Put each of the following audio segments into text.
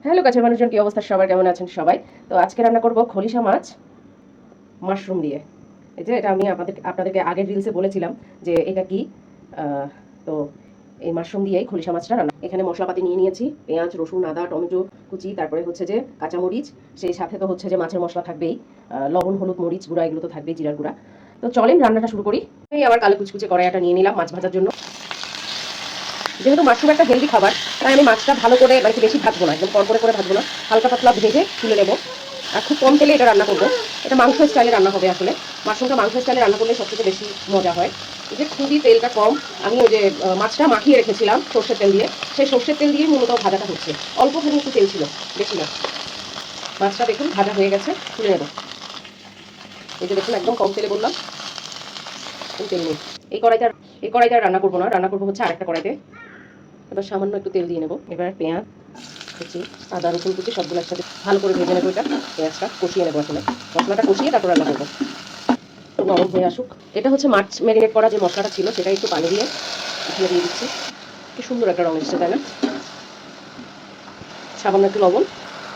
Hello কাছের মানুষজন, কি অবস্থা সবার, কেমন আছেন সবাই? তো আজকে রান্না করব খলিশা মাছ মাশরুম দিয়ে। এই যে এটা আমি আপনাদেরকে আগের রিলসে বলেছিলাম যে এটা কি। তো এই মাশরুম দিয়েই খলিশা মাছটা রান্না। এখানে মশলাপাতি নিয়ে নিয়েছি, পেঁয়াজ, রসুন, আদা, টমেটো কুচি, তারপরে হচ্ছে যে কাঁচামরিচ, সেই সাথে তো হচ্ছে যে মাছের মশলা থাকবেই, লবণ, হলুদ, মরিচ গুঁড়া, এগুলো তো থাকবেই, জিরার গুঁড়া। তো চলেন রান্নাটা শুরু করি। এই আবার কালো কুচকুচে কড়াইটা নিয়ে নিলাম মাছ ভাজার জন্য। যেহেতু মাশরুম একটা হেলদি খাবার, তাই আমি মাছটা ভালো করে মানে বেশি ভাজবো না, একদম কড়কড়ে করে ভাজবো না, হালকা পাতলা ভেজে তুলে নেবো। আর খুব কম তেলে এটা রান্না করবো। এটা মাংস স্টাইলে রান্না হবে আসলে। মাশরুমটা মাংস স্টাইলে রান্না করলে সবথেকে বেশি মজা হয়। এই যে খুবই তেলটা কম, আমি ওই যে মাছটা মাখিয়ে রেখেছিলাম সর্ষের তেল দিয়ে, সেই সর্ষের তেল দিয়ে মূলত ভাজাটা হচ্ছে। অল্প খানি একটু তেল ছিল, বেশি না। মাছটা দেখুন ভাজা হয়ে গেছে, তুলে নেবো। এই যে দেখুন একদম কম তেলে বললাম, তেল নেই। এই কড়াইটা রান্না করবো না, রান্না করবো হচ্ছে আরেকটা কড়াইতে। এবার সামান্য একটু তেল দিয়ে নেবো। এবার পেঁয়াজ কুচি, আদা, রসুন কুচি সবগুলো একসাথে ভালো করে ভেজে নেবো। এটা পেঁয়াজটা কষিয়ে নেবো, আসলে মশলাটা কষিয়ে তারপর রান্না করবো। তো নরম হয়ে আসুক। এটা হচ্ছে মাছ ম্যারিনেট করা যে মশলাটা ছিল, সেটা একটু পানি দিয়ে এখানে দিয়ে দিচ্ছি। কি সুন্দর একটা রঙ এসছে, তাই না? সামান্য একটু লবণ,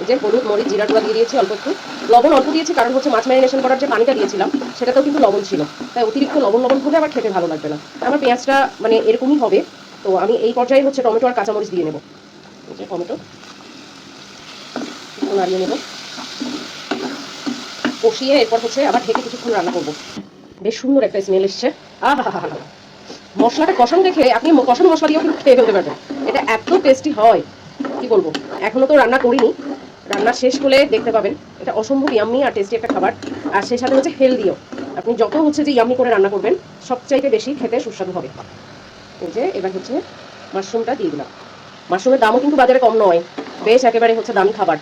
এই যে হলুদ, মরিচ, জিরা গুঁড়া দিয়ে দিয়েছি অল্প একটু। লবণ অল্প দিয়েছি কারণ হচ্ছে মাছ ম্যারিনেশন করার যে পানিটা দিয়েছিলাম সেটাতেও কিন্তু লবণ ছিল, তাই অতিরিক্ত লবণ লবণ হলে আবার খেতে ভালো লাগবে না। আমার পেঁয়াজটা মানে এরকমই হবে। তো আমি এই পর্যায়ে হচ্ছে টমেটো আর কাঁচামরিচ দিয়ে নেবো। এই যে টমেটো একটু নাড়িয়ে নেবো, কষিয়ে এরপর হচ্ছে আবার ঢেকে কিছুক্ষণ রান্না করবো। বেশ সুন্দর একটা স্মেল এসছে। আহা, মশলাটা কষানো দেখে আপনি কষানো মশলা দিয়েও কিন্তু খেয়ে ফেলতে পারবেন। এটা এত টেস্টি হয়, কি বলবো। এখনো তো রান্না করিনি, রান্না শেষ হলে দেখতে পাবেন। এটা অসম্ভব ইয়াম্মি আর টেস্টি একটা খাবার। আর সেই সাথে হচ্ছে হেলদিও। আপনি যত হচ্ছে যে ইয়াম্মি করে রান্না করবেন, সবচাইতে বেশি খেতে সুস্বাদু হবে। এই যে এবার হচ্ছে মাশরুমটা দিয়ে দিলাম। মাশরুমের দামও কিন্তু বাজারে কম নয়, বেশ একেবারে হচ্ছে দামি খাবার,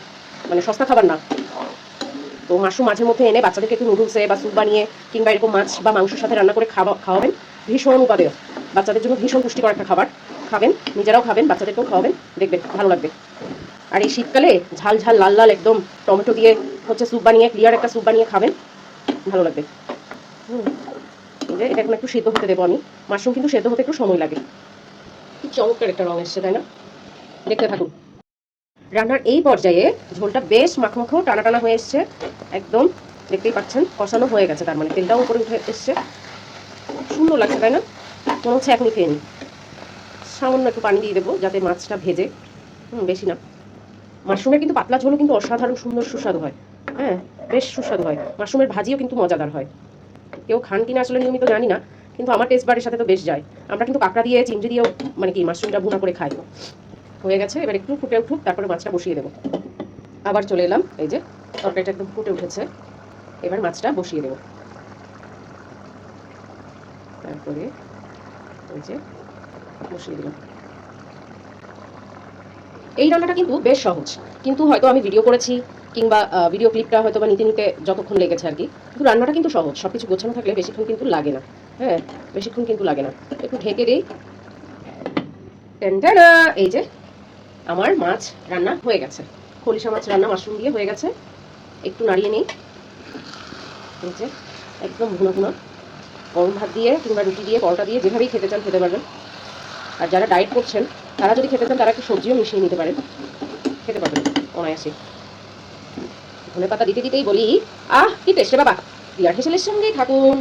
মানে সস্তা খাবার না। তো মাশরুম মাঝে মধ্যে এনে বাচ্চাদেরকে একটু নুডলসে বা স্যুপ বানিয়ে কিংবা এরকম মাছ বা মাংসের সাথে রান্না করে খাওয়াবেন। ভীষণ উপাদেয়, বাচ্চাদের জন্য ভীষণ পুষ্টিকর একটা খাবার। খাবেন, নিজেরাও খাবেন, বাচ্চাদেরকেও খাওয়াবেন, দেখবেন ভালো লাগবে। আর এই শীতকালে ঝাল ঝাল লাল লাল একদম টমেটো দিয়ে হচ্ছে স্যুপ বানিয়ে, ক্লিয়ার একটা স্যুপ বানিয়ে খাবেন, ভালো লাগবে। এটা এখন একটু সেদ্ধ হতে দেবো আমি। মাশরুম কিন্তু সেদ্ধ হতে একটু সময় লাগে। কি চমৎকার একটা রং এসছে, তাই না? দেখতে থাকুন। রান্নার এই পর্যায়ে ঝোলটা বেশ মাখো মাখো টানা টানা হয়ে এসছে একদম, দেখতেই পাচ্ছেন কষানো হয়ে গেছে, তার মানে তেলটাও উপরে উঠে এসছে। সুন্দর লাগছে, তাই না? মনে হচ্ছে এখনই খেয়ে নিই। সামান্য একটু পানি দিয়ে দেবো যাতে মাছটা ভেজে, বেশি না। মাশরুমের কিন্তু পাতলা ঝোলও কিন্তু অসাধারণ সুন্দর সুস্বাদু হয়। হ্যাঁ, বেশ সুস্বাদু হয়। মাশরুমের ভাজিও কিন্তু মজাদার হয়। কেউ খান কিনা আসলে নিয়মিত জানি না, কিন্তু আমার টেস্ট বারের সাথে তো বেশ যায়। আমরা কিন্তু কাঁকড়া দিয়ে, চিংড়ি দিয়েও মানে কি মাশরুমটা ভুনা করে খাই। হয়ে গেছে, এবার একটু ফুটে উঠুক, তারপরে মাছটা বসিয়ে দেবো। আবার চলে এলাম, এই যে তরকারিটা একদম ফুটে উঠেছে। এবার মাছটা বসিয়ে দেবো। তারপরে ওই যে বসিয়ে দিলাম। এই রান্নাটা কিন্তু বেশ সহজ, কিন্তু হয়তো আমি ভিডিও করেছি কিংবা ভিডিও ক্লিপটা হয়তো বা নিতে নিতে যতক্ষণ লেগেছে আর কি, কিন্তু রান্নাটা কিন্তু সহজ। সবকিছু গোছানো থাকলে বেশিক্ষণ কিন্তু লাগে না। হ্যাঁ, বেশিক্ষণ কিন্তু লাগে না। একটু ঢেকে দিই। টেনটানা, এই যে আমার মাছ রান্না হয়ে গেছে। খলিশা মাছ রান্না মাশরুম দিয়ে হয়ে গেছে। একটু নাড়িয়ে নিই। এই যে একদম ভুনো ভুনো। গরম ভাত দিয়ে কিংবা রুটি দিয়ে, পরোটা দিয়ে, যেভাবেই খেতে চান খেতে পারবেন। আর যারা ডায়েট করছেন তারা যদি খেতে চান, তারা একটু সবজিও মিশিয়ে নিতে পারেন, খেতে পারবেন অনায়াসে। ধনে পাতা দিতে দিতেই বলি, আহ কি টেস্টে বাবা! রিয়ার হেসেলের সঙ্গেই থাকুন।